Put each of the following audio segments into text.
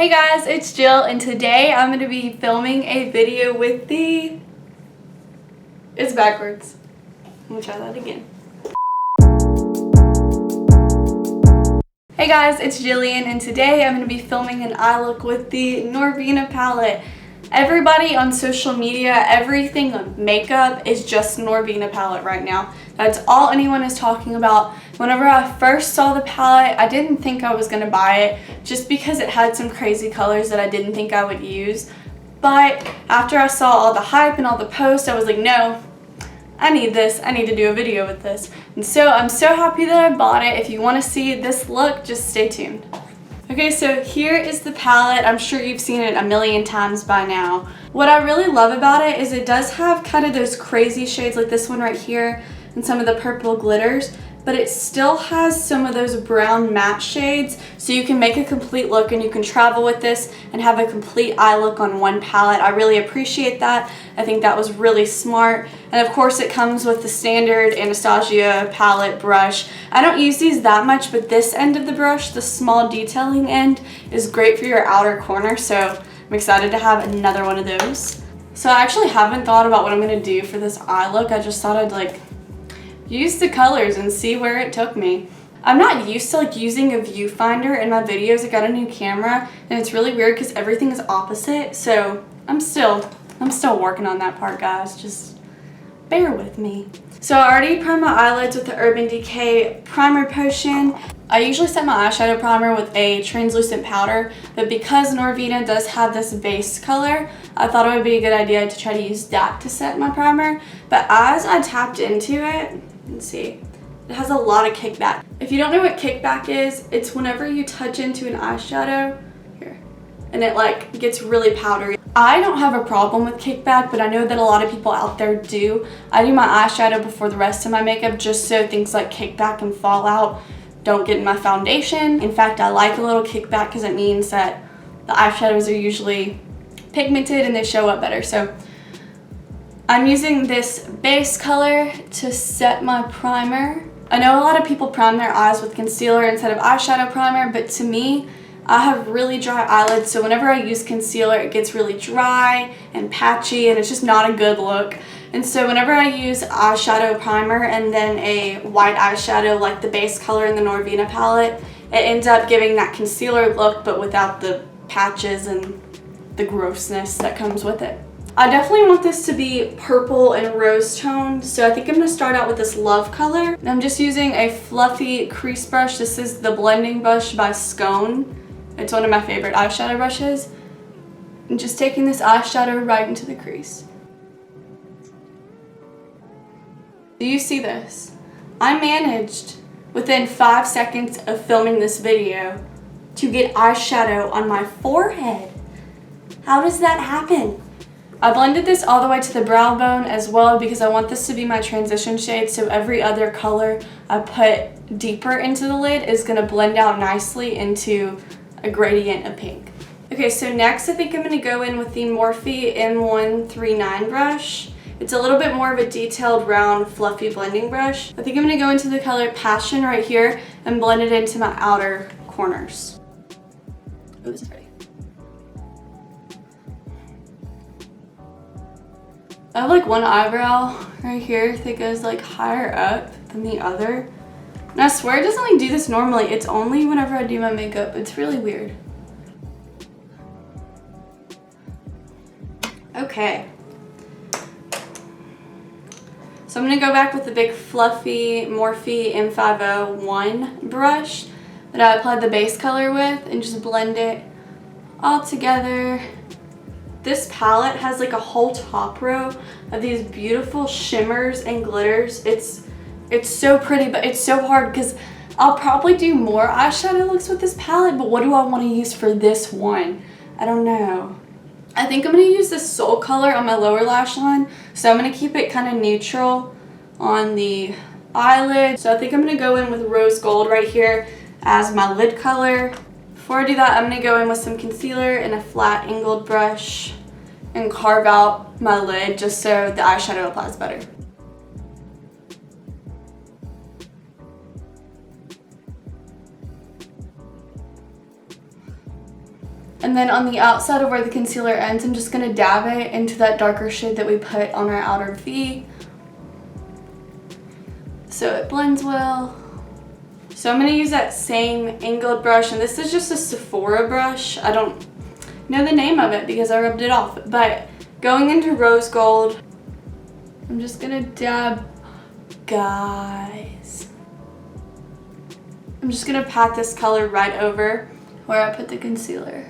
Hey guys, it's Jill, and today I'm going to be filming a video with it's backwards. I'm going to try that again. Hey guys, it's Jillian, and today I'm going to be filming an eye look with the NORVINA palette. Everybody on social media, everything on makeup is just NORVINA palette right now. That's all anyone is talking about. Whenever I first saw the palette, I didn't think I was going to buy it just because it had some crazy colors that I didn't think I would use. But after I saw all the hype and all the posts, I was like, no, I need this. I need to do a video with this. And so I'm so happy that I bought it. If you want to see this look, just stay tuned. Okay, so here is the palette. I'm sure you've seen it a million times by now. What I really love about it is it does have kind of those crazy shades like this one right here and some of the purple glitters, but it still has some of those brown matte shades, so you can make a complete look and you can travel with this and have a complete eye look on one palette. I really appreciate that. I think that was really smart. And of course it comes with the standard Anastasia palette brush. I don't use these that much, but this end of the brush, the small detailing end, is great for your outer corner, so I'm excited to have another one of those. So I actually haven't thought about what I'm going to do for this eye look. I just thought I'd use the colors and see where it took me. I'm not used to using a viewfinder in my videos. I got a new camera and it's really weird because everything is opposite, so I'm still working on that part, guys. Just bear with me. So I already primed my eyelids with the Urban Decay primer potion. I usually set my eyeshadow primer with a translucent powder, but because NORVINA does have this base color, I thought it would be a good idea to try to use that to set my primer. But as I tapped into it, let's see, it has a lot of kickback. If you don't know what kickback is, it's whenever you touch into an eyeshadow here and it gets really powdery. I don't have a problem with kickback, but I know that a lot of people out there do. I do my eyeshadow before the rest of my makeup just so things like kickback and fallout don't get in my foundation. In fact, I like a little kickback because it means that the eyeshadows are usually pigmented and they show up better. So I'm using this base color to set my primer. I know a lot of people prime their eyes with concealer instead of eyeshadow primer, but to me, I have really dry eyelids, so whenever I use concealer, it gets really dry and patchy, and it's just not a good look. And so whenever I use eyeshadow primer and then a white eyeshadow like the base color in the NORVINA palette, it ends up giving that concealer look, but without the patches and the grossness that comes with it. I definitely want this to be purple and rose toned, so I think I'm going to start out with this Love color. And I'm just using a fluffy crease brush. This is the blending brush by Scone. It's one of my favorite eyeshadow brushes. I'm just taking this eyeshadow right into the crease. Do you see this? I managed, within 5 seconds of filming this video, to get eyeshadow on my forehead. How does that happen? I blended this all the way to the brow bone as well because I want this to be my transition shade, so every other color I put deeper into the lid is going to blend out nicely into a gradient of pink. Okay, so next I think I'm going to go in with the Morphe M139 brush. It's a little bit more of a detailed, round, fluffy blending brush. I think I'm going to go into the color Passion right here and blend it into my outer corners. Oh, this is pretty. I have one eyebrow right here that goes higher up than the other. And I swear it doesn't do this normally. It's only whenever I do my makeup. It's really weird. Okay. So I'm going to go back with the big fluffy Morphe M501 brush that I applied the base color with and just blend it all together. This palette has a whole top row of these beautiful shimmers and glitters. It's so pretty, but it's so hard because I'll probably do more eyeshadow looks with this palette, but what do I want to use for this one? I don't know. I think I'm going to use this Soul color on my lower lash line, so I'm going to keep it kind of neutral on the eyelid. So I think I'm going to go in with Rose Gold right here as my lid color. Before I do that, I'm going to go in with some concealer and a flat angled brush and carve out my lid just so the eyeshadow applies better. And then on the outside of where the concealer ends, I'm just gonna dab it into that darker shade that we put on our outer V, so it blends well. So I'm gonna use that same angled brush, and this is just a Sephora brush. I don't know the name of it because I rubbed it off, but going into rose gold, I'm just gonna dab, guys. I'm just gonna pat this color right over where I put the concealer.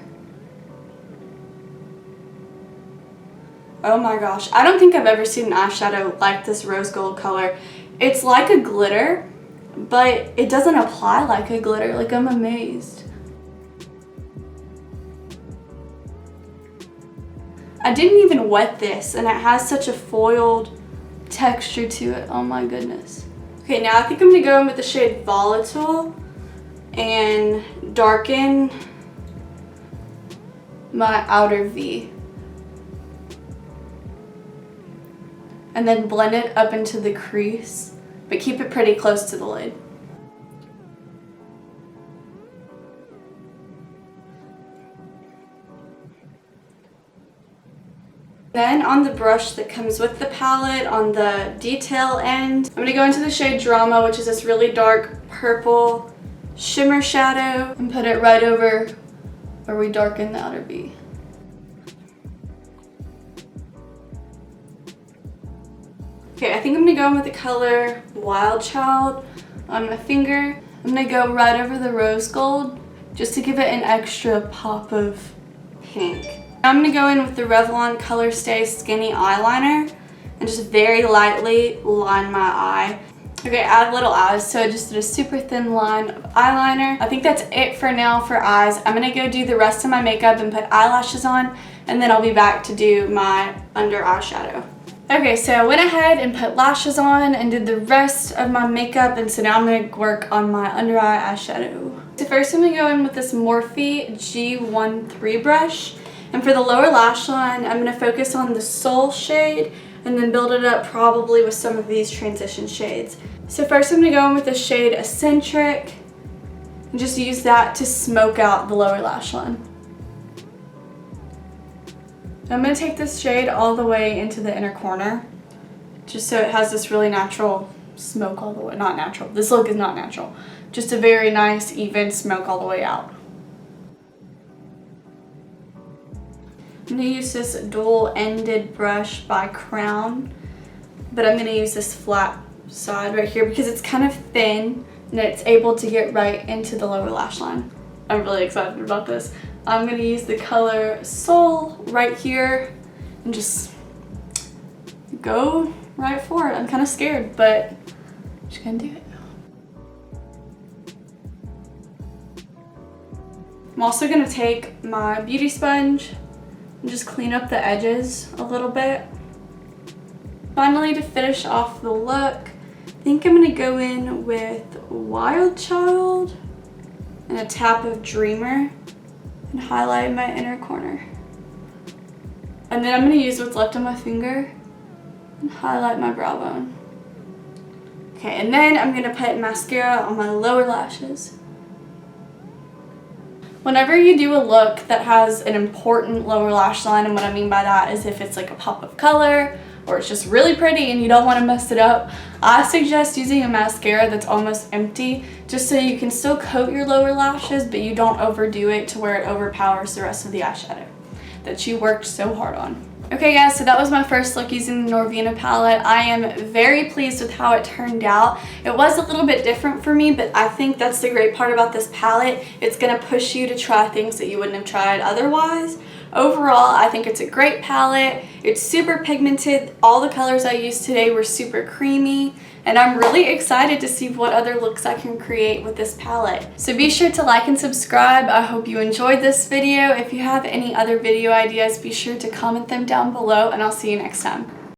Oh my gosh, I don't think I've ever seen an eyeshadow like this rose gold color. It's like a glitter, but it doesn't apply like a glitter. Like, I'm amazed. I didn't even wet this, and it has such a foiled texture to it. Oh my goodness. Okay, now I think I'm gonna go in with the shade Volatile and darken my outer V. And then blend it up into the crease, but keep it pretty close to the lid. Then on the brush that comes with the palette, on the detail end, I'm gonna go into the shade Drama, which is this really dark purple shimmer shadow, and put it right over where we darken the outer V. Okay, I think I'm gonna go in with the color Wild Child on my finger. I'm gonna go right over the rose gold just to give it an extra pop of pink. Now I'm gonna go in with the Revlon Color Stay Skinny Eyeliner and just very lightly line my eye. Okay, I have little eyes, so I just did a super thin line of eyeliner. I think that's it for now for eyes. I'm gonna go do the rest of my makeup and put eyelashes on, and then I'll be back to do my under eyeshadow. Okay, so I went ahead and put lashes on and did the rest of my makeup, and so now I'm gonna work on my under eye eyeshadow. So first I'm gonna go in with this Morphe G13 brush, and for the lower lash line, I'm gonna focus on the Soul shade and then build it up probably with some of these transition shades. So first I'm gonna go in with the shade Eccentric and just use that to smoke out the lower lash line. I'm going to take this shade all the way into the inner corner, just so it has this really natural smoke all the way. Not natural. This look is not natural. Just a very nice, even smoke all the way out. I'm going to use this dual-ended brush by Crown, but I'm going to use this flat side right here because it's kind of thin and it's able to get right into the lower lash line. I'm really excited about this. I'm going to use the color Soul right here and just go right for it. I'm kind of scared, but I'm just going to do it. I'm also going to take my beauty sponge and just clean up the edges a little bit. Finally, to finish off the look, I think I'm going to go in with Wild Child and a tap of Dreamer and highlight my inner corner. And then I'm going to use what's left on my finger and highlight my brow bone. Okay, and then I'm going to put mascara on my lower lashes. Whenever you do a look that has an important lower lash line, and what I mean by that is if it's like a pop of color or it's just really pretty and you don't want to mess it up, I suggest using a mascara that's almost empty just so you can still coat your lower lashes, but you don't overdo it to where it overpowers the rest of the eyeshadow that you worked so hard on. Okay guys, so that was my first look using the NORVINA palette. I am very pleased with how it turned out. It was a little bit different for me, but I think that's the great part about this palette. It's going to push you to try things that you wouldn't have tried otherwise. Overall, I think it's a great palette. It's super pigmented. All the colors I used today were super creamy, and I'm really excited to see what other looks I can create with this palette. So be sure to like and subscribe. I hope you enjoyed this video. If you have any other video ideas, be sure to comment them down below, and I'll see you next time.